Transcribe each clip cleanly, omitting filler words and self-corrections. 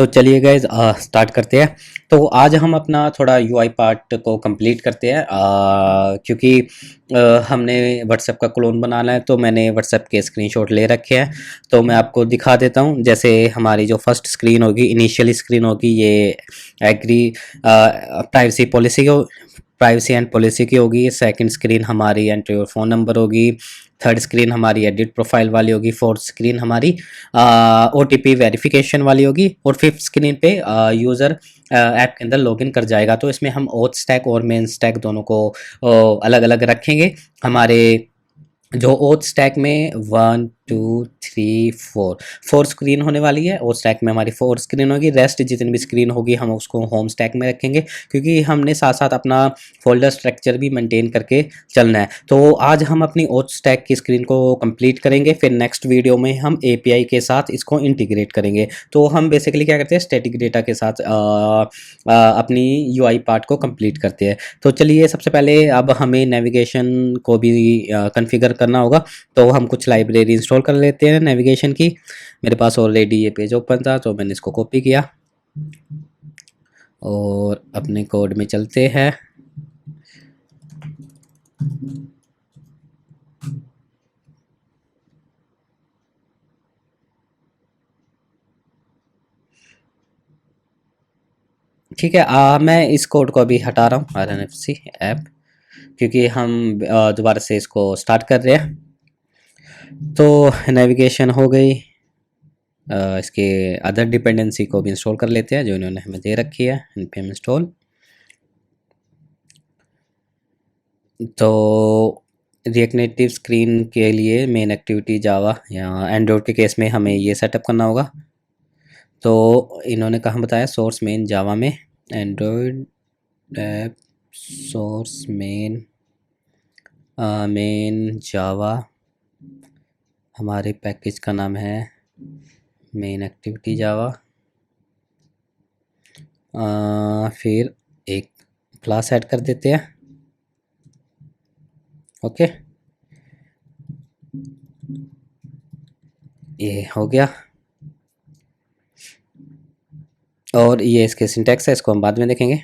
तो चलिए guys start करते हैं। तो आज हम अपना थोड़ा यूआई पार्ट को कंप्लीट करते हैं, क्योंकि हमने व्हाट्सएप का क्लोन बनाना है, तो मैंने व्हाट्सएप के स्क्रीनशॉट ले रखे हैं। तो मैं आपको दिखा देता हूँ। जैसे हमारी जो फर्स्ट स्क्रीन होगी, इनिशियल स्क्रीन होगी, ये एग्री प्राइवेसी पॉलिसी को प्राइवेसी एंड पॉलिसी की होगी। सेकंड स्क्रीन हमारी एंट्री और फ़ोन नंबर होगी। थर्ड स्क्रीन हमारी एडिट प्रोफाइल वाली होगी। फोर्थ स्क्रीन हमारी OTP वेरिफिकेशन वाली होगी। और फिफ्थ स्क्रीन पे यूज़र ऐप के अंदर लॉगिन कर जाएगा। तो इसमें हम ओथ स्टैक और मेन स्टैक दोनों को अलग अलग रखेंगे। हमारे जो ओथ स्टैक में 1 2 3 4 स्क्रीन होने वाली है। ओथ स्टैक में हमारी 4 स्क्रीन होगी। रेस्ट जितनी भी स्क्रीन होगी हम उसको होम स्टैक में रखेंगे, क्योंकि हमने साथ साथ अपना फोल्डर स्ट्रक्चर भी मेंटेन करके चलना है। तो आज हम अपनी ओथ स्टैक की स्क्रीन को कंप्लीट करेंगे, फिर नेक्स्ट वीडियो में हम API के साथ इसको इंटीग्रेट करेंगे। तो हम बेसिकली क्या करते हैं, स्टैटिक डेटा के साथ अपनी UI पार्ट को कंप्लीट करते हैं। तो चलिए, सबसे पहले अब हमें नेविगेशन को भी कॉन्फ़िगर करना होगा। तो हम कुछ लाइब्रेरी इंस्टॉल कर लेते हैं नेविगेशन की। मेरे पास ऑलरेडी ये पेज ओपन था, तो मैंने इसको कॉपी किया और अपने कोड में चलते हैं। ठीक है, मैं इस कोड को अभी हटा रहा हूँ, RNFC ऐप, क्योंकि हम दोबारा से इसको स्टार्ट कर रहे हैं। तो नेविगेशन हो गई। इसके अदर डिपेंडेंसी को भी इंस्टॉल कर लेते हैं जो इन्होंने हमें दे रखी है। npm install. तो रिएक्ट नेटिव स्क्रीन के लिए मेन एक्टिविटी जावा या एंड्रॉयड के केस में हमें ये सेटअप करना होगा। तो इन्होंने कहाँ बताया, सोर्स मेन जावा में एंड्रॉयड ऐप सोर्स मेन जावा। हमारे पैकेज का नाम है मेन एक्टिविटी जावा। फिर एक क्लास ऐड कर देते हैं। ओके, ये हो गया। और ये इसके सिंटैक्स है, इसको हम बाद में देखेंगे।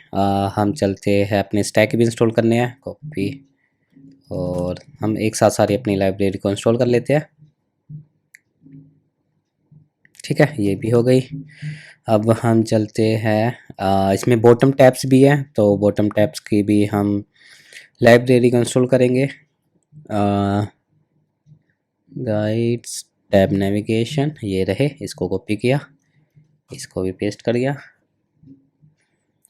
हम चलते हैं, अपने स्टैक भी इंस्टॉल करने हैं। कॉपी, और हम एक साथ सारी अपनी लाइब्रेरी को इंस्टॉल कर लेते हैं। ठीक है, ये भी हो गई। अब हम चलते हैं, इसमें बॉटम टैब्स भी हैं, तो बॉटम टैब्स की भी हम लाइब्रेरी को इंस्टॉल करेंगे। गाइड्स टैब नेविगेशन, ये रहे, इसको कॉपी किया, इसको भी पेस्ट कर दिया।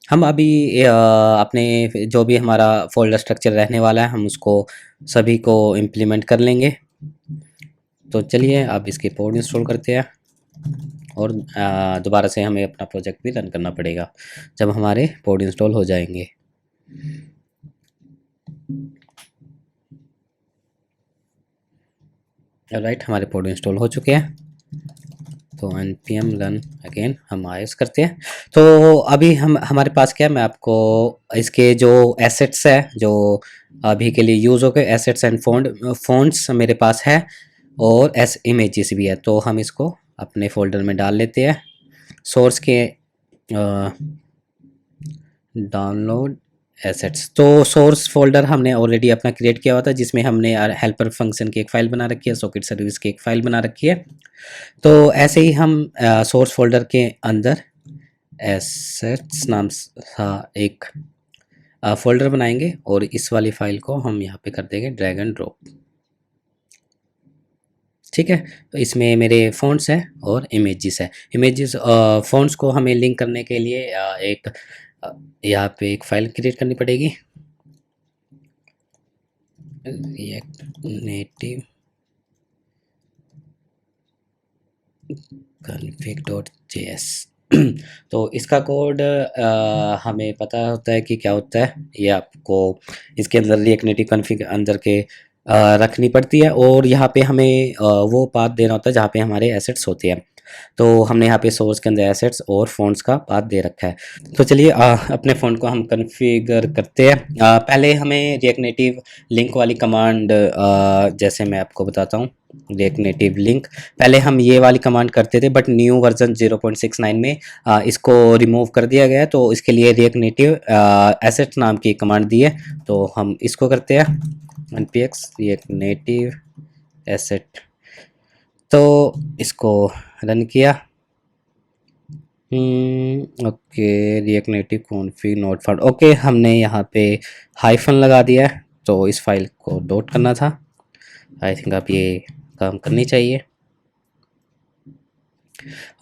हम अभी अपने जो भी हमारा फोल्डर स्ट्रक्चर रहने वाला है, हम उसको सभी को इम्प्लीमेंट कर लेंगे। तो चलिए अब इसके पोर्ट इंस्टॉल करते हैं, और दोबारा से हमें अपना प्रोजेक्ट भी रन करना पड़ेगा जब हमारे पोर्ट इंस्टॉल हो जाएंगे। राइट, हमारे पोर्ट इंस्टॉल हो चुके हैं। तो npm run अगेन हम आयस करते हैं। तो अभी हमारे पास क्या है, मैं आपको इसके जो एसेट्स है, जो अभी के लिए यूज़ हो गए, एसेट्स एंड फ़ॉन्ट्स मेरे पास है, और इमेजेस भी है। तो हम इसको अपने फोल्डर में डाल लेते हैं। सोर्स के डाउनलोड एसेट्स, तो सोर्स फोल्डर हमने ऑलरेडी अपना क्रिएट किया हुआ था, जिसमें हमने हेल्पर फंक्शन की एक फ़ाइल बना रखी है, सॉकेट सर्विस की एक फ़ाइल बना रखी है। तो ऐसे ही हम सोर्स फोल्डर के अंदर एसेट्स नाम सा एक फोल्डर बनाएंगे, और इस वाली फाइल को हम यहाँ पे कर देंगे ड्रैग एंड ड्रॉप। ठीक है, तो इसमें मेरे फ़ॉन्ट्स हैं और इमेजेस है। इमेजेस फ़ॉन्ट्स को हमें लिंक करने के लिए एक यहाँ पे एक फ़ाइल क्रिएट करनी पड़ेगी, रिएक्ट नेटिव config.js। तो इसका कोड हमें पता होता है कि क्या होता है, ये आपको इसके अंदर रिएक्ट नेटिव कॉन्फ़िग अंदर के रखनी पड़ती है, और यहाँ पे हमें वो पाथ देना होता है जहाँ पे हमारे एसेट्स होते हैं। तो हमने यहाँ पे सोर्स के अंदर एसेट्स और फ़ॉन्ट्स का पाथ दे रखा है। तो चलिए अपने फ़ॉन्ट को हम कॉन्फ़िगर करते हैं। पहले हमें रिएक्ट नेटिव लिंक वाली कमांड, जैसे मैं आपको बताता हूँ, रिएक्ट नेटिव लिंक, पहले हम ये वाली कमांड करते थे, बट न्यू वर्जन 0.69 में इसको रिमूव कर दिया गया है। तो इसके लिए रिएक्ट नेटिव एसेट नाम की कमांड दी है, तो हम इसको करते हैं npx रिएक्ट नेटिव एसेट। तो इसको रन किया। Okay, react native config not found. Okay, हमने यहाँ पे हाइफन लगा दिया है, तो इस फाइल को डॉट करना था। आई थिंक आप ये काम करनी चाहिए।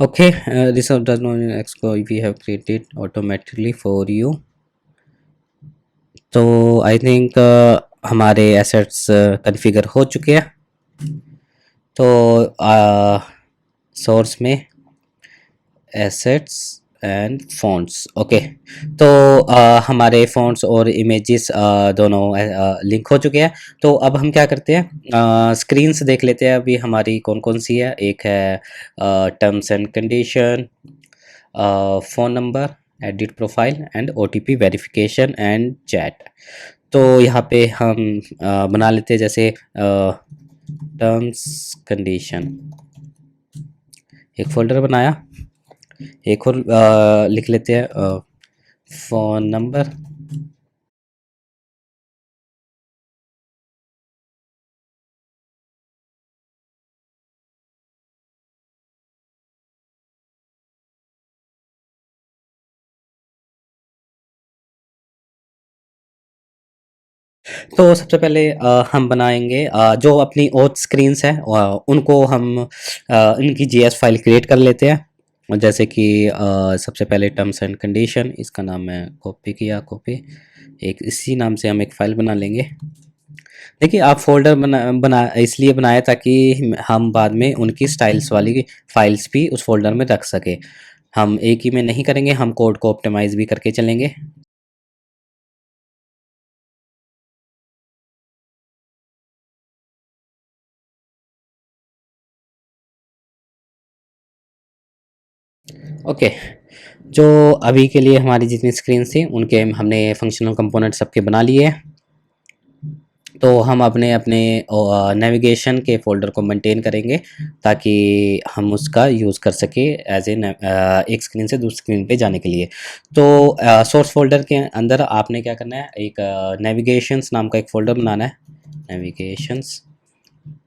ओके, दिस डज नॉट एक्सको we have created automatically for you. तो आई थिंक हमारे एसेट्स कॉन्फ़िगर हो चुके हैं। तो सोर्स में एसेट्स एंड फ़ॉन्ट्स, ओके। तो हमारे फ़ॉन्ट्स और इमेजेस दोनों लिंक हो चुके हैं। तो अब हम क्या करते हैं, स्क्रीन से देख लेते हैं अभी हमारी कौन कौन सी है। एक है terms and condition, phone number, edit profile and OTP verification and chat. तो यहाँ पे हम बना लेते हैं, जैसे टर्म्स कंडीशन, एक फ़ोल्डर बनाया। एक और लिख लेते हैं फ़ोन नंबर। तो सबसे पहले हम बनाएंगे जो अपनी ओथ स्क्रीन्स हैं, उनको हम इनकी जीएस फाइल क्रिएट कर लेते हैं। और जैसे कि सबसे पहले टर्म्स एंड कंडीशन, इसका नाम मैं कॉपी किया, कॉपी, एक इसी नाम से हम एक फ़ाइल बना लेंगे। देखिए, आप फोल्डर बना इसलिए बनाया ताकि हम बाद में उनकी स्टाइल्स वाली फाइल्स भी उस फोल्डर में रख सके। हम एक ही में नहीं करेंगे, हम कोड को ऑप्टिमाइज़ भी करके चलेंगे। ओके, जो अभी के लिए हमारी जितनी स्क्रीन थी उनके हमने फंक्शनल कंपोनेंट सबके बना लिए हैं। तो हम अपने अपने नेविगेशन के फ़ोल्डर को मेंटेन करेंगे ताकि हम उसका यूज़ कर सके एज ए एक स्क्रीन से दूसरी स्क्रीन पे जाने के लिए। तो सोर्स फ़ोल्डर के अंदर आपने क्या करना है, एक नेविगेशंस नाम का एक फ़ोल्डर बनाना है, नेविगेशंस।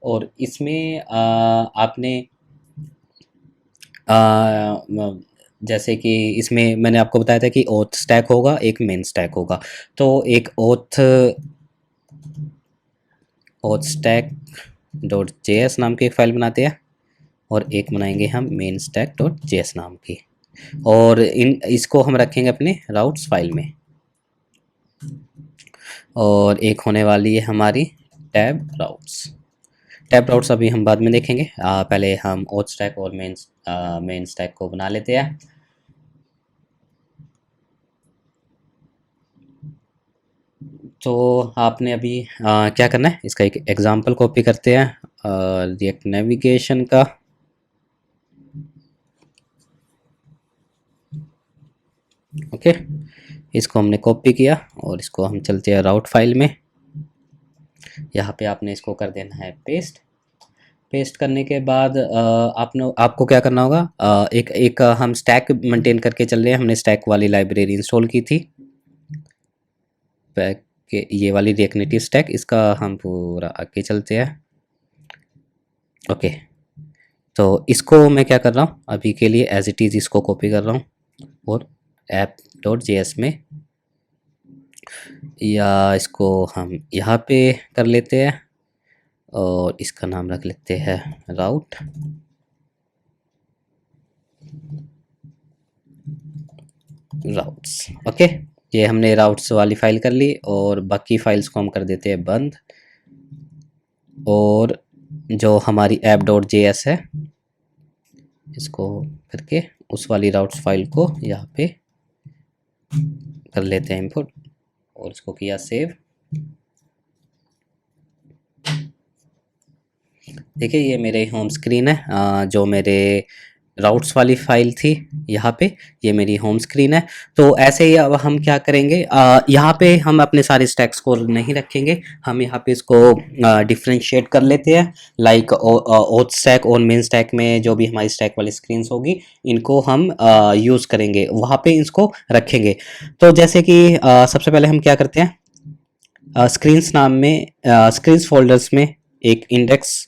और इसमें आपने जैसे कि इसमें मैंने आपको बताया था कि ओथ स्टैक होगा, एक मेन स्टैक होगा। तो एक oath oath stack dot JS नाम की एक फ़ाइल बनाते हैं, और एक बनाएंगे हम मेन स्टैक डॉट जेएस नाम की, और इसको हम रखेंगे अपने राउट्स फाइल में। और एक होने वाली है हमारी टैब राउट्स। टैब राउट्स अभी हम बाद में देखेंगे, पहले हम ओथ स्टैक और मेन स्टैक को बना लेते हैं। तो आपने अभी क्या करना है, इसका एक एग्जांपल कॉपी करते हैं रिएक्ट नेविगेशन का। ओके, इसको हमने कॉपी किया और इसको हम चलते हैं राउट फाइल में। यहाँ पे आपने इसको कर देना है पेस्ट। पेस्ट करने के बाद आपको क्या करना होगा, एक एक हम स्टैक मेंटेन करके चल रहे हैं। हमने स्टैक वाली लाइब्रेरी इंस्टॉल की थी, के ये वाली रिएक्ट नेटिव स्टैक, इसका हम पूरा आगे चलते हैं। ओके, तो इसको मैं क्या कर रहा हूँ अभी के लिए, एज इट इज़ इसको कॉपी कर रहा हूँ और ऐप डॉट जेएस में, या इसको हम यहाँ पे कर लेते हैं और इसका नाम रख लेते हैं राउट। राउट्स, ओके, ये हमने राउट्स वाली फाइल कर ली, और बाकी फाइल्स को हम कर देते हैं बंद। और जो हमारी ऐप डॉट जेएस है, इसको करके उस वाली राउट्स फाइल को यहाँ पे कर लेते हैं इंपोर्ट, और इसको किया सेव। देखिए, ये मेरे होम स्क्रीन है, जो मेरे राउट्स वाली फाइल थी यहाँ पे, ये मेरी होम स्क्रीन है। तो ऐसे ही अब हम क्या करेंगे, यहाँ पे हम अपने सारे स्टैक्स को नहीं रखेंगे, हम यहाँ पे इसको डिफ्रेंशिएट कर लेते हैं। लाइक ओथ स्टैक और मेन स्टैक में जो भी हमारी स्टैक वाली स्क्रीन्स होगी, इनको हम यूज़ करेंगे, वहाँ पे इसको रखेंगे। तो जैसे कि सबसे पहले हम क्या करते हैं, स्क्रीन्स नाम में, स्क्रीन्स फोल्डर्स में एक इंडेक्स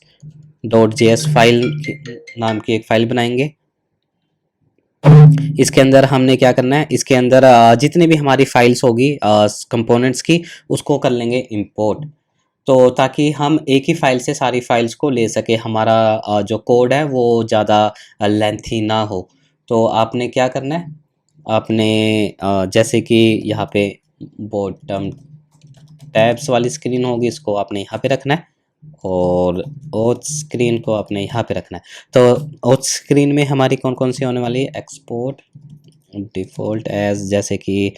डॉट जेएस फाइल नाम की एक फाइल बनाएंगे। इसके अंदर हमने क्या करना है, इसके अंदर जितनी भी हमारी फाइल्स होगी कंपोनेंट्स की, उसको कर लेंगे इंपोर्ट। तो ताकि हम एक ही फाइल से सारी फाइल्स को ले सके, हमारा जो कोड है वो ज़्यादा लेंथी ना हो। तो आपने क्या करना है, आपने जैसे कि यहाँ पे बॉटम टैब्स वाली स्क्रीन होगी, इसको आपने यहाँ पे रखना है, और ओथ स्क्रीन को आपने यहाँ पे रखना है। तो ओथ स्क्रीन में हमारी कौन कौन सी होने वाली है, एक्सपोर्ट डिफ़ॉल्ट एज, जैसे कि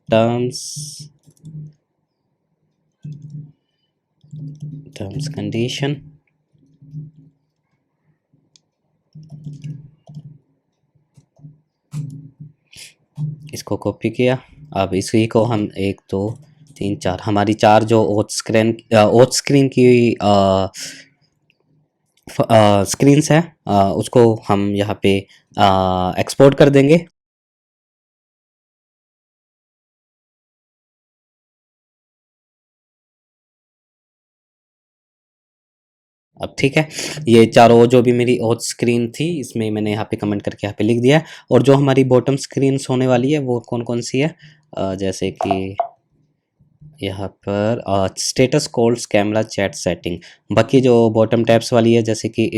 टर्म्स कंडीशन, इसको कॉपी किया। अब इसी को हम 1 2 3 4, हमारी 4 जो ओथ स्क्रीन की स्क्रीन्स है, उसको हम यहाँ पे एक्सपोर्ट कर देंगे। अब ठीक है, ये चारों जो भी मेरी ओथ स्क्रीन थी, इसमें मैंने यहाँ पे कमेंट करके यहाँ पे लिख दिया है। और जो हमारी बॉटम स्क्रीन्स होने वाली है वो कौन कौन सी है, जैसे कि यहाँ पर status calls camera chat setting. बाकी जो बॉटम टैब्स वाली है, जैसे कि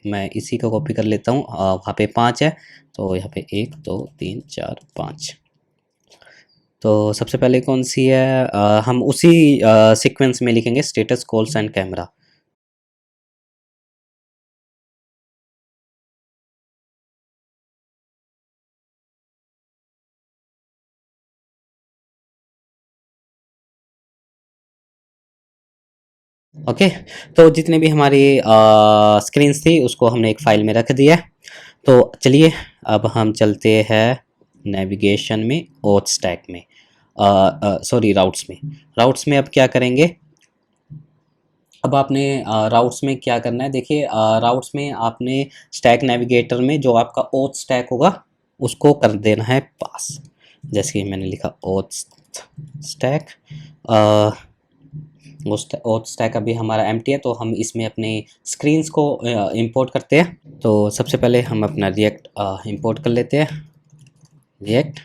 मैं इसी को कॉपी कर लेता हूँ, वहाँ पे 5 है, तो यहाँ पे 1 2 3 4 5। तो सबसे पहले कौन सी है, हम उसी सीक्वेंस में लिखेंगे, status calls and camera. Okay, तो जितने भी हमारी स्क्रीन्स थी उसको हमने एक फाइल में रख दिया है। तो चलिए अब हम चलते हैं नेविगेशन में, ओथ स्टैक में, सॉरी राउट्स में। राउट्स में अब क्या करेंगे, अब आपने राउट्स में क्या करना है, देखिए राउट्स में आपने स्टैक नेविगेटर में जो आपका ओथ स्टैक होगा उसको कर देना है पास। जैसे कि मैंने लिखा ओथ स्टैक, ओथ स्टैक अभी हमारा एम्प्टी है, तो हम इसमें अपने स्क्रीन्स को इंपोर्ट करते हैं। तो सबसे पहले हम अपना रिएक्ट इंपोर्ट कर लेते हैं, रिएक्ट।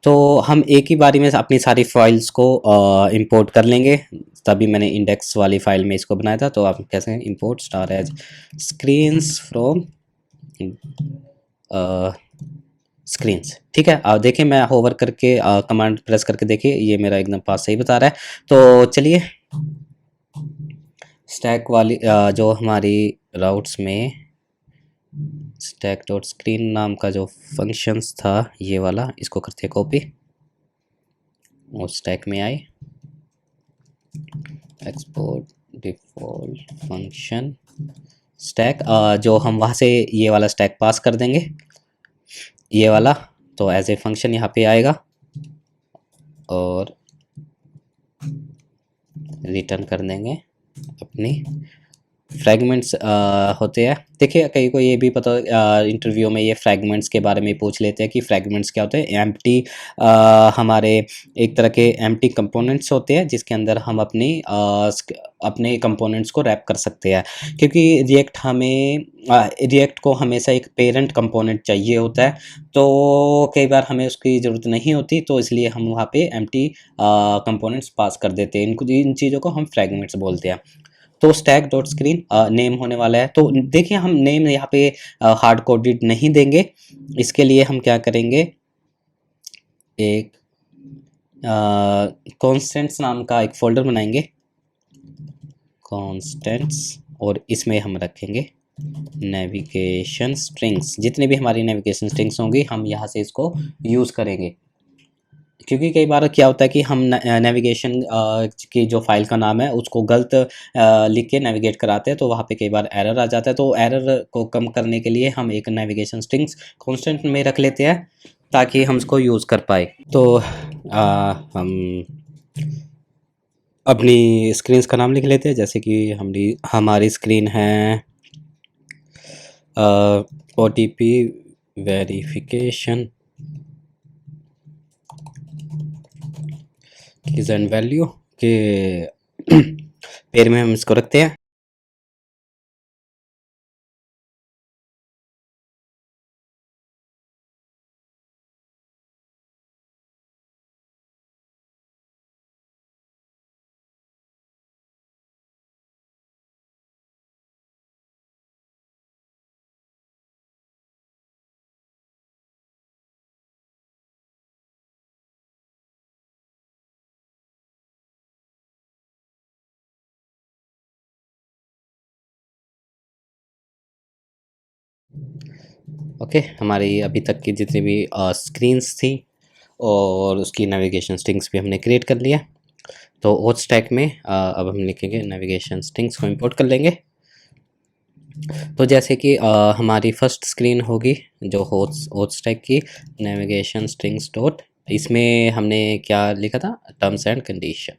तो हम एक ही बारी में अपनी सारी फाइल्स को इंपोर्ट कर लेंगे, तभी मैंने इंडेक्स वाली फाइल में इसको बनाया था। तो आप कैसे हैं, import star as screens from screens. ठीक है, आप देखिए मैं होवर करके कमांड प्रेस करके देखिए, ये मेरा एकदम पास सही बता रहा है। तो चलिए स्टैक वाली जो हमारी राउट्स में स्टैक डॉट स्क्रीन नाम का जो फंक्शंस था, ये वाला, इसको करते हैं कॉपी और स्टैक में आए, एक्सपोर्ट डिफ़ॉल्ट फंक्शन स्टैक, जो हम वहाँ से ये वाला स्टैक पास कर देंगे, ये वाला। तो एज ए फंक्शन यहाँ पे आएगा और रिटर्न कर देंगे अपनी फ्रैगमेंट्स होते हैं। देखिए कई को ये भी पता, इंटरव्यू में ये फ्रैगमेंट्स के बारे में पूछ लेते हैं कि फ्रैगमेंट्स क्या होते हैं। एम्प्टी हमारे एक तरह के एम्प्टी कंपोनेंट्स होते हैं, जिसके अंदर हम अपने कंपोनेंट्स को रैप कर सकते हैं। क्योंकि रिएक्ट को हमेशा एक पेरेंट कंपोनेंट चाहिए होता है, तो कई बार हमें उसकी ज़रूरत नहीं होती, तो इसलिए हम वहाँ पे एम्प्टी कंपोनेंट्स पास कर देते हैं। इन चीज़ों को हम फ्रैगमेंट्स बोलते हैं। तो स्टैक डॉट स्क्रीन नेम होने वाला है। तो देखिए हम नेम यहाँ पे हार्ड कोडेड नहीं देंगे, इसके लिए हम क्या करेंगे, एक कॉन्स्टेंट्स नाम का एक फोल्डर बनाएंगे, कॉन्स्टेंट्स, और इसमें हम रखेंगे नेविगेशन स्ट्रिंग्स। जितनी भी हमारी नेविगेशन स्ट्रिंग्स होंगी हम यहाँ से इसको यूज़ करेंगे, क्योंकि कई बार क्या होता है कि हम नेविगेशन की जो फ़ाइल का नाम है उसको गलत लिख के नेविगेट कराते हैं, तो वहाँ पे कई बार एरर आ जाता है। तो एरर को कम करने के लिए हम एक नेविगेशन स्ट्रिंग्स कांस्टेंट में रख लेते हैं ताकि हम उसको यूज़ कर पाए। तो हम अपनी स्क्रीन्स का नाम लिख लेते हैं, जैसे कि हमारी स्क्रीन है OTP verification keys and value के पेड़ में हम इसको रखते हैं। ओके, हमारी अभी तक की जितनी भी स्क्रीन्स थी और उसकी नेविगेशन स्ट्रिंग्स भी हमने क्रिएट कर लिया। तो ओथ स्टैक में अब हम लिखेंगे नेविगेशन स्ट्रिंग्स को इंपोर्ट कर लेंगे। तो जैसे कि हमारी फर्स्ट स्क्रीन होगी जो ओथ स्टैक की नेविगेशन स्ट्रिंग्स डॉट, इसमें हमने क्या लिखा था, टर्म्स एंड कंडीशन।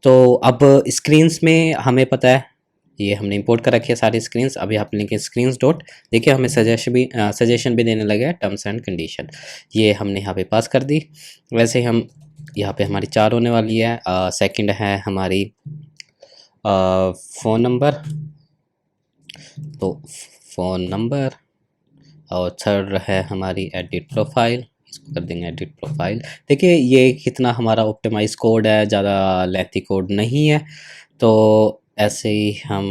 तो अब स्क्रीन्स में हमें पता है ये हमने इंपोर्ट कर रखी है सारी स्क्रीन्स। अभी आप लिखें स्क्रीन्स डॉट, देखिए हमें सजेशन भी देने लगे टर्म्स एंड कंडीशन, ये हमने यहाँ पे पास कर दी। वैसे हम यहाँ पे हमारी 4 होने वाली है। सेकंड है हमारी फ़ोन नंबर, तो फ़ोन नंबर, और थर्ड है हमारी एडिट प्रोफाइल, इसको कर देंगे एडिट प्रोफाइल। देखिए ये कितना हमारा ऑप्टिमाइज कोड है, ज़्यादा लेंथी कोड नहीं है। तो ऐसे ही हम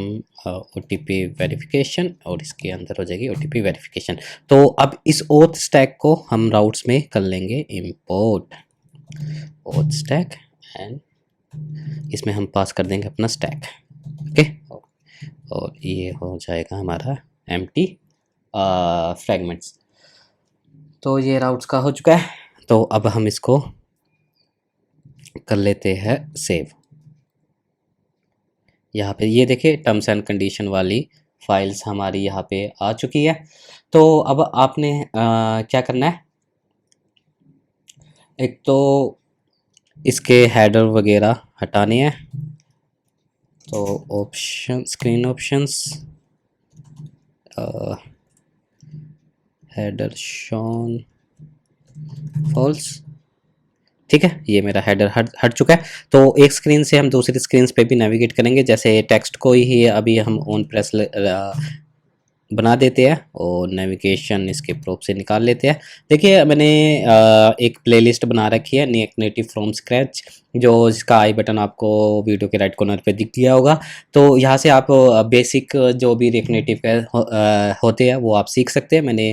OTP वेरिफिकेशन, और इसके अंदर हो जाएगी OTP वेरिफिकेशन। तो अब इस ओथ स्टैक को हम राउट्स में कर लेंगे इंपोर्ट ओथ स्टैक, एंड इसमें हम पास कर देंगे अपना स्टैक। ओके, और ये हो जाएगा हमारा एम्प्टी फ्रैगमेंट्स। तो ये राउट्स का हो चुका है। तो अब हम इसको कर लेते हैं सेव। यहाँ पे ये देखिए टर्म्स एंड कंडीशन वाली फाइल्स हमारी यहाँ पे आ चुकी है। तो अब आपने क्या करना है, एक तो इसके हेडर वगैरह हटाने हैं। तो option, screen options, header shown false, ठीक है, ये मेरा हेडर हट चुका है। तो एक स्क्रीन से हम दूसरी स्क्रीन पे भी नेविगेट करेंगे, जैसे टेक्स्ट को ही अभी हम ऑन प्रेस बना देते हैं और नेविगेशन इसके प्रोप से निकाल लेते हैं। देखिए मैंने एक प्लेलिस्ट बना रखी है रिएक्ट नेटिव फ्रॉम स्क्रैच, जो इसका आई बटन आपको वीडियो के राइट कॉर्नर पे दिख गया होगा। तो यहाँ से आप बेसिक जो भी रिएक्ट नेटिव के होते हैं वो आप सीख सकते हैं। मैंने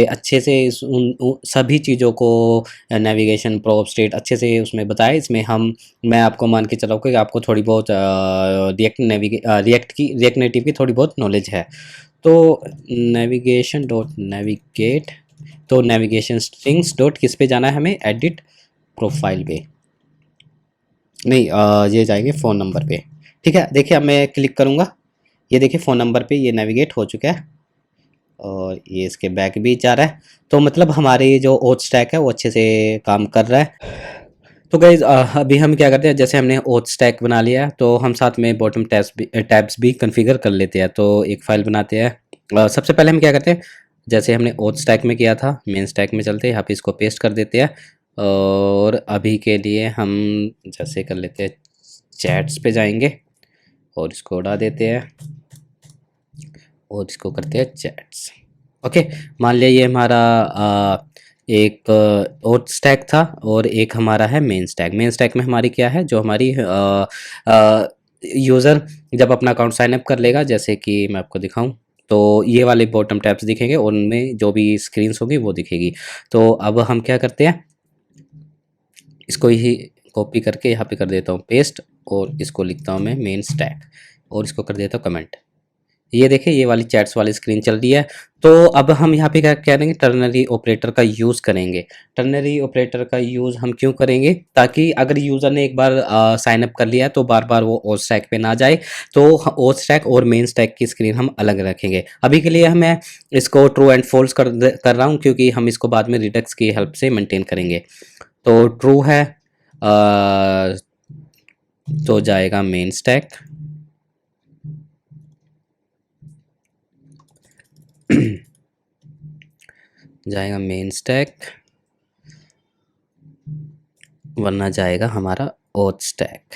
अच्छे से सभी चीज़ों को नेविगेशन प्रोप स्टेट अच्छे से उसमें बताया। इसमें मैं आपको मान के चलाऊँ कि आपको थोड़ी बहुत रिएक्ट नेटिव की थोड़ी बहुत नॉलेज है। तो नेविगेशन डॉट नेविगेट, तो नेविगेशन स्ट्रिंग्स डॉट किस पे जाना है हमें, एडिट प्रोफाइल पे, नहीं ये जाएंगे फ़ोन नंबर पे। ठीक है, देखिए अब मैं क्लिक करूँगा, ये देखिए फ़ोन नंबर पे ये नेविगेट हो चुका है और ये इसके बैक भी जा रहा है। तो मतलब हमारी जो ओथ स्टैक है वो अच्छे से काम कर रहा है। तो गाइज अभी हम क्या करते हैं, जैसे हमने ओथ स्टैक बना लिया तो हम साथ में बॉटम टैब्स भी कॉन्फ़िगर कर लेते हैं। तो एक फ़ाइल बनाते हैं। सबसे पहले हम क्या करते हैं, जैसे हमने ओथ स्टैक में किया था मेन स्टैक में चलते हैं, यहाँ पे इसको पेस्ट कर देते हैं। और अभी के लिए हम जैसे कर लेते हैं, चैट्स पे जाएंगे और इसको उड़ा देते हैं और इसको करते हैं चैट्स। ओके, मान लिया ये हमारा एक ओथ स्टैक था और एक हमारा है मेन स्टैक। मेन स्टैक में हमारी क्या है, जो हमारी यूज़र जब अपना अकाउंट साइन अप कर लेगा, जैसे कि मैं आपको दिखाऊं, तो ये वाले बॉटम टैब्स दिखेंगे और उनमें जो भी स्क्रीन्स होगी वो दिखेगी। तो अब हम क्या करते हैं, इसको ही कॉपी करके यहाँ पे कर देता हूँ पेस्ट, और इसको लिखता हूँ मैं मेन स्टैक और इसको कर देता हूँ कमेंट। ये देखिए ये वाली चैट्स वाली स्क्रीन चल रही है। तो अब हम यहाँ पे क्या करेंगे, टर्नरी ऑपरेटर का यूज़ करेंगे। टर्नरी ऑपरेटर का यूज़ हम क्यों करेंगे, ताकि अगर यूज़र ने एक बार साइन अप कर लिया है तो बार बार वो ओथ स्टैक पे ना जाए। तो ओथ स्टैक और मेन स्टैक की स्क्रीन हम अलग रखेंगे। अभी के लिए मैं इसको ट्रू एंड फॉल्स कर रहा हूँ, क्योंकि हम इसको बाद में रिडक्स की हेल्प से मेंटेन करेंगे। तो ट्रू है तो जाएगा मेन स्टैक, जाएगा मेन स्टैक, वरना जाएगा हमारा ओथ स्टैक।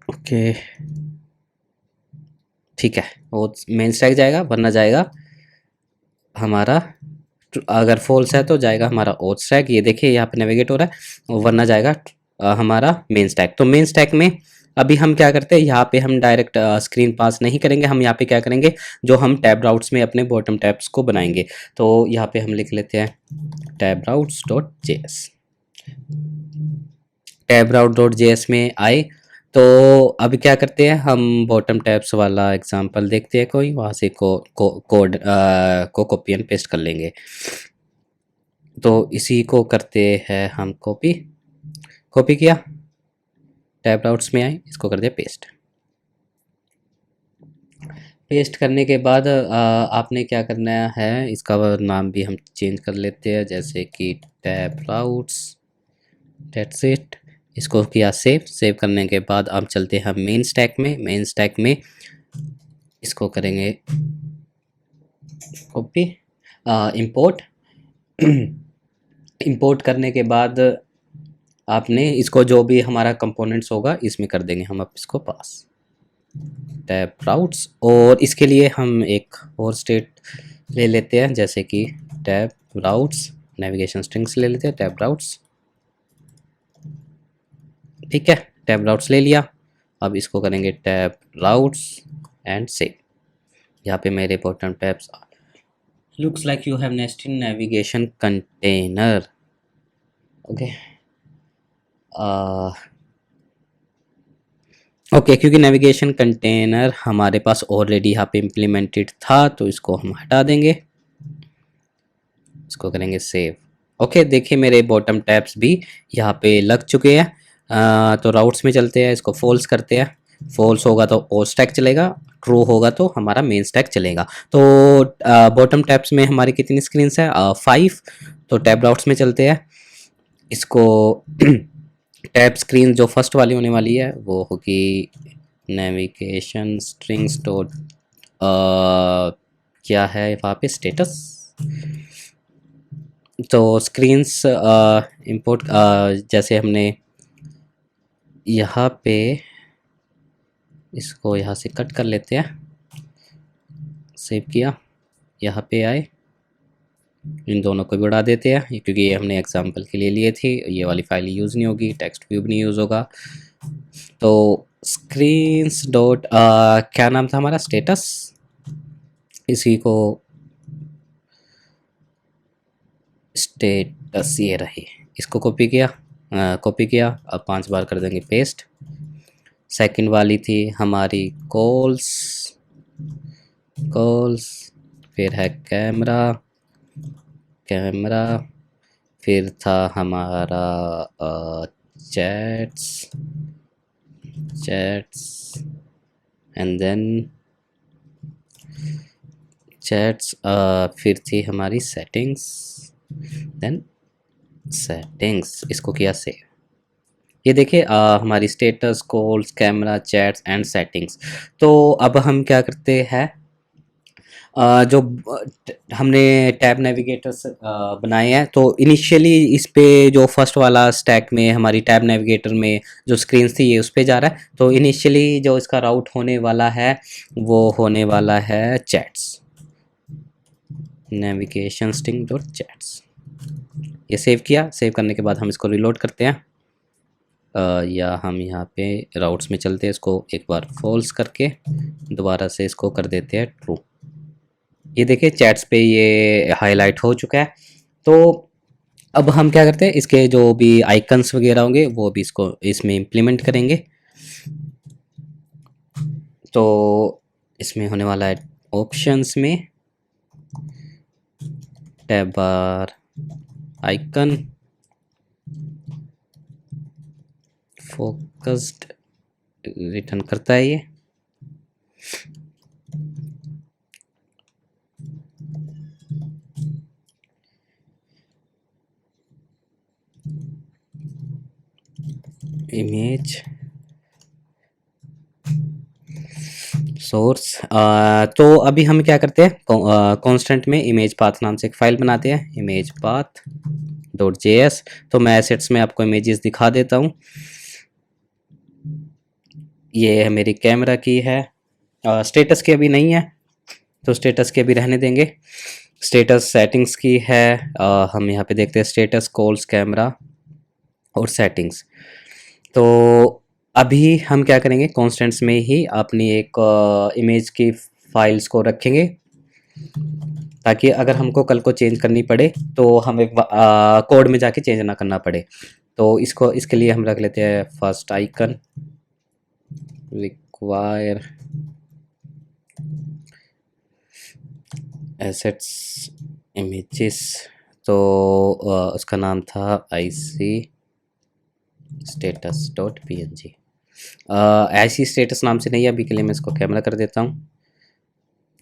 ओके ठीक है, ओथ मेन स्टैक जाएगा, वरना जाएगा हमारा, अगर फॉल्स है तो जाएगा हमारा ओथ स्टैक। ये देखिए यहाँ पे नेविगेट हो रहा है, वरना जाएगा हमारा मेन स्टैक। तो मेन स्टैक में अभी हम क्या करते हैं, यहाँ पे हम डायरेक्ट स्क्रीन पास नहीं करेंगे। हम यहाँ पे क्या करेंगे, जो हम टैब राउट्स में अपने बॉटम टैब्स को बनाएंगे। तो यहाँ पे हम लिख लेते हैं tab routes dot JS. Tab राउट डॉट जेएस में आए तो अब क्या करते हैं, हम बॉटम टैब्स वाला एग्जांपल देखते हैं कोई, वहाँ से कोड को कॉपी एंड पेस्ट कर लेंगे। तो इसी को करते हैं हम कॉपी, कॉपी किया, टैब राउट्स में आए, इसको कर दिया पेस्ट। पेस्ट करने के बाद आपने क्या करना है, इसका नाम भी हम चेंज कर लेते हैं, जैसे कि टैब राउट्स, दैट्स इट। इसको किया सेव, सेव करने के बाद अब चलते हैं मेन स्टैक में। मेन स्टैक में इसको करेंगे कॉपी, इंपोर्ट। इंपोर्ट करने के बाद आपने इसको जो भी हमारा कंपोनेंट्स होगा इसमें कर देंगे हम अब इसको पास, टैब राउट्स। और इसके लिए हम एक और स्टेट ले लेते हैं, जैसे कि टैब राउट्स, नेविगेशन स्ट्रिंग्स ले लेते हैं, टैब राउट्स। ठीक है, टैब राउट्स ले लिया। अब इसको करेंगे टैब राउट्स एंड सेव। यहाँ पे मेरे bottom tabs looks like you have nested navigation container. Okay okay, क्योंकि नेविगेशन कंटेनर हमारे पास ऑलरेडी यहाँ पे इम्प्लीमेंटेड था, तो इसको हम हटा देंगे, इसको करेंगे सेव। ओके देखिए मेरे बॉटम टैब्स भी यहाँ पे लग चुके हैं। तो राउट्स में चलते हैं, इसको फॉल्स करते हैं। फॉल्स होगा तो ओ स्टैक चलेगा, ट्रू होगा तो हमारा मेन स्टैक चलेगा। तो बॉटम टैब्स में हमारी कितनी स्क्रीन्स है, 5। तो टैब राउट्स में चलते हैं, इसको टैब स्क्रीन जो फर्स्ट वाली होने वाली है वो होगी नेविगेशन स्ट्रिंग्स डॉट क्या है वहाँ पे स्टेटस। तो स्क्रीन्स इंपोर्ट, जैसे हमने यहाँ पे इसको यहाँ से कट कर लेते हैं, सेव किया, यहाँ पे आए, इन दोनों को भी उड़ा देते हैं, क्योंकि ये हमने एग्जांपल के लिए लिए थी। ये वाली फाइल यूज़ नहीं होगी, टेक्स्ट व्यू भी नहीं यूज़ होगा। तो स्क्रीन्स डॉट क्या नाम था हमारा, स्टेटस। इसी को स्टेटस ये रही, इसको कॉपी किया, कॉपी किया, अब 5 बार कर देंगे पेस्ट। सेकंड वाली थी हमारी कॉल्स, कॉल्स, फिर है कैमरा, कैमरा, फिर था हमारा chats, chats, and then chats, फिर थी हमारी सेटिंग्स, देन सेटिंग्स, इसको किया सेव। ये देखिए हमारी status, calls, camera, chats and settings. तो अब हम क्या करते हैं, जो हमने टैब नेविगेटर्स बनाए हैं, तो इनिशियली इस पे जो फर्स्ट वाला स्टैक में हमारी टैब नेविगेटर में जो स्क्रीन्स थी ये उस पे जा रहा है। तो इनिशियली जो इसका राउट होने वाला है वो होने वाला है chats, navigation string dot chats. ये सेव किया, सेव करने के बाद हम इसको रिलोड करते हैं, या हम यहाँ पे राउट्स में चलते हैं, इसको एक बार फॉल्स करके दोबारा से इसको कर देते हैं ट्रू। ये देखिए चैट्स पे ये हाईलाइट हो चुका है। तो अब हम क्या करते हैं, इसके जो भी आइकन्स वगैरह होंगे वो भी इसको इसमें इम्प्लीमेंट करेंगे। तो इसमें होने वाला है ऑप्शंस में tab bar icon focused return करता है ये। Image source. तो अभी हम क्या करते हैं, कांस्टेंट में इमेज पाथ नाम से एक फाइल बनाते हैं, इमेज पाथ डॉट जेएस। तो मैं एसेट्स में आपको इमेजेस दिखा देता हूँ। ये है मेरी कैमरा की है, स्टेटस की अभी नहीं है तो स्टेटस की अभी रहने देंगे। स्टेटस सेटिंग्स की है, हम यहाँ पे देखते हैं स्टेटस कॉल्स कैमरा और सेटिंग्स। तो अभी हम क्या करेंगे, कॉन्स्टेंट्स में ही अपनी एक इमेज की फाइल्स को रखेंगे, ताकि अगर हमको कल को चेंज करनी पड़े तो हमें कोड में जाके चेंज ना करना पड़े। तो इसको इसके लिए हम रख लेते हैं first icon require assets images. तो उसका नाम था IC status dot PNG। IC status नाम से नहीं है अभी के लिए, मैं इसको कैमरा कर देता हूँ,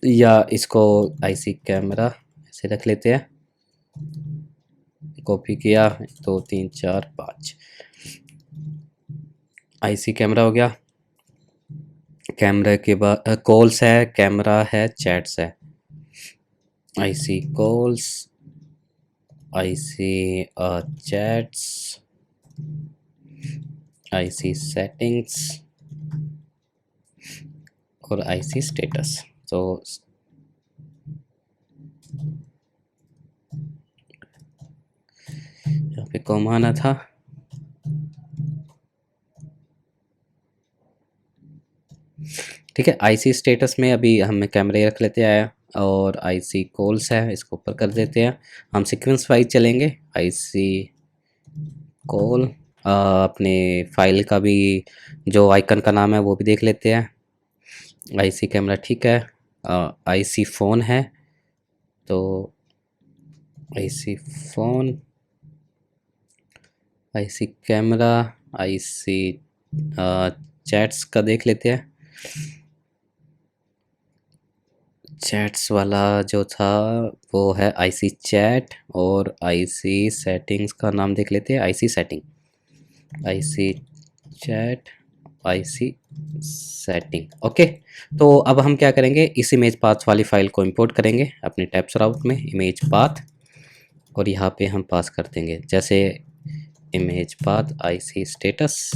या इसको IC कैमरा ऐसे रख लेते हैं। कॉपी किया 2 3 4 5, IC कैमरा हो गया। कैमरा के बाद कॉल्स है, कैमरा है, चैट्स है। IC calls, IC chats, IC settings और IC स्टेटस। तो यहाँ पे कॉमा आना था। ठीक है, IC स्टेटस में अभी हमें कैमरे रख लेते हैं, और IC कॉल्स है इसको ऊपर कर देते हैं। हम सीक्वेंस वाइज चलेंगे। IC कॉल, अपने फाइल का भी जो आइकन का नाम है वो भी देख लेते हैं। IC कैमरा ठीक है। IC फ़ोन है तो IC phone, IC camera, IC chats का देख लेते हैं। चैट्स वाला जो था वो है IC चैट, और IC सेटिंग्स का नाम देख लेते हैं, IC setting, IC chat, IC setting. Okay, तो अब हम क्या करेंगे, इस इमेज पाथ वाली फाइल को इंपोर्ट करेंगे अपने टैब्स राउट में, इमेज पाथ, और यहाँ पे हम पास कर देंगे जैसे इमेज पाथ IC स्टेटस।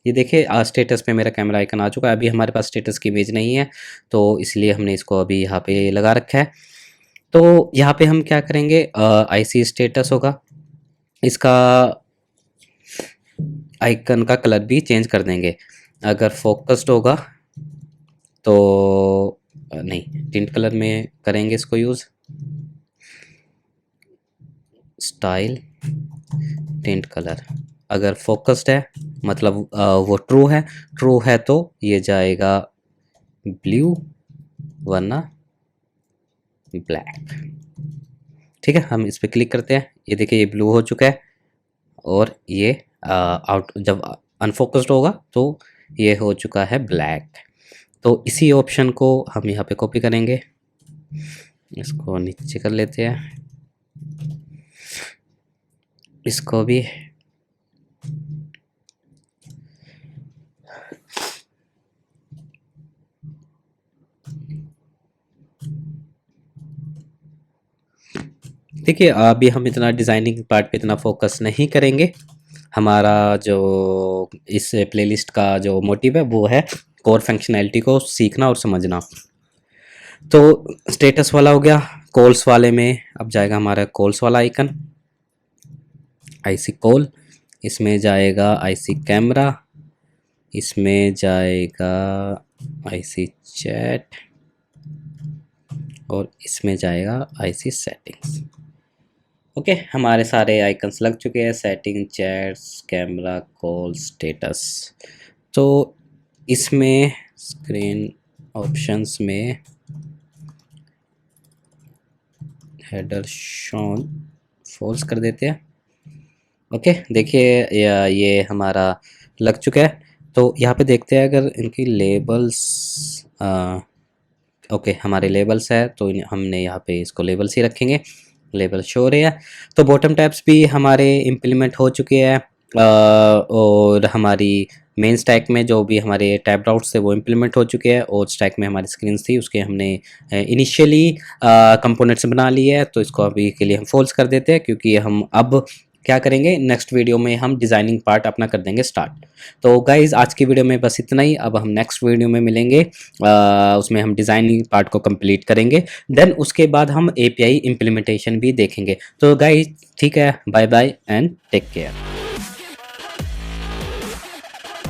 ये देखिए स्टेटस पे मेरा कैमरा आइकन आ चुका है। अभी हमारे पास स्टेटस की इमेज नहीं है तो इसलिए हमने इसको अभी यहाँ पे लगा रखा है। तो यहाँ पे हम क्या करेंगे, IC स्टेटस होगा, इसका आइकन का कलर भी चेंज कर देंगे। अगर फोकस्ड होगा तो नहीं, टिंट कलर में करेंगे इसको यूज़, स्टाइल टिंट कलर। अगर फोकस्ड है मतलब वो ट्रू है तो ये जाएगा ब्लू, वरना ब्लैक। ठीक है, हम इस पर क्लिक करते हैं। ये देखिए ये ब्लू हो चुका है, और ये आउट जब अनफोकस्ड होगा तो ये हो चुका है ब्लैक। तो इसी ऑप्शन को हम यहाँ पे कॉपी करेंगे, इसको नीचे कर लेते हैं, इसको भी देखिए। अभी हम इतना डिज़ाइनिंग पार्ट पे इतना फोकस नहीं करेंगे। हमारा जो इस प्लेलिस्ट का जो मोटिव है वो है कोर फंक्शनैलिटी को सीखना और समझना। तो स्टेटस वाला हो गया। कॉल्स वाले में अब जाएगा हमारा कॉल्स वाला आइकन, IC कॉल, इसमें जाएगा IC कैमरा, इसमें जाएगा IC चैट, और इसमें जाएगा आईसी सेटिंग्स। ओके, हमारे सारे आइकन्स लग चुके हैं, setting, chats, camera, call, status. तो इसमें स्क्रीन ऑप्शंस में हेडर शॉन फॉल्स कर देते हैं। ओके, देखिए ये हमारा लग चुका है। तो यहाँ पे देखते हैं अगर इनकी लेबल्स, ओके हमारे लेबल्स है तो हमने यहाँ पे इसको लेबल्स ही रखेंगे, लेबल शो हो रहे हैं। तो बॉटम टैब्स भी हमारे इम्प्लीमेंट हो चुके हैं और हमारी मेन स्टैक में जो भी हमारे टैब राउट्स थे वो इम्प्लीमेंट हो चुके हैं, और स्टैक में हमारी स्क्रीन्स थी उसके हमने इनिशियली कंपोनेंट्स बना लिए हैं। तो इसको अभी के लिए हम फॉल्स कर देते हैं, क्योंकि हम अब क्या करेंगे नेक्स्ट वीडियो में हम डिज़ाइनिंग पार्ट अपना कर देंगे स्टार्ट। तो गाइज़ आज की वीडियो में बस इतना ही। अब हम नेक्स्ट वीडियो में मिलेंगे, उसमें हम डिज़ाइनिंग पार्ट को कंप्लीट करेंगे, देन उसके बाद हम एपीआई इम्प्लीमेंटेशन भी देखेंगे। तो गाइज ठीक है, bye bye and take care.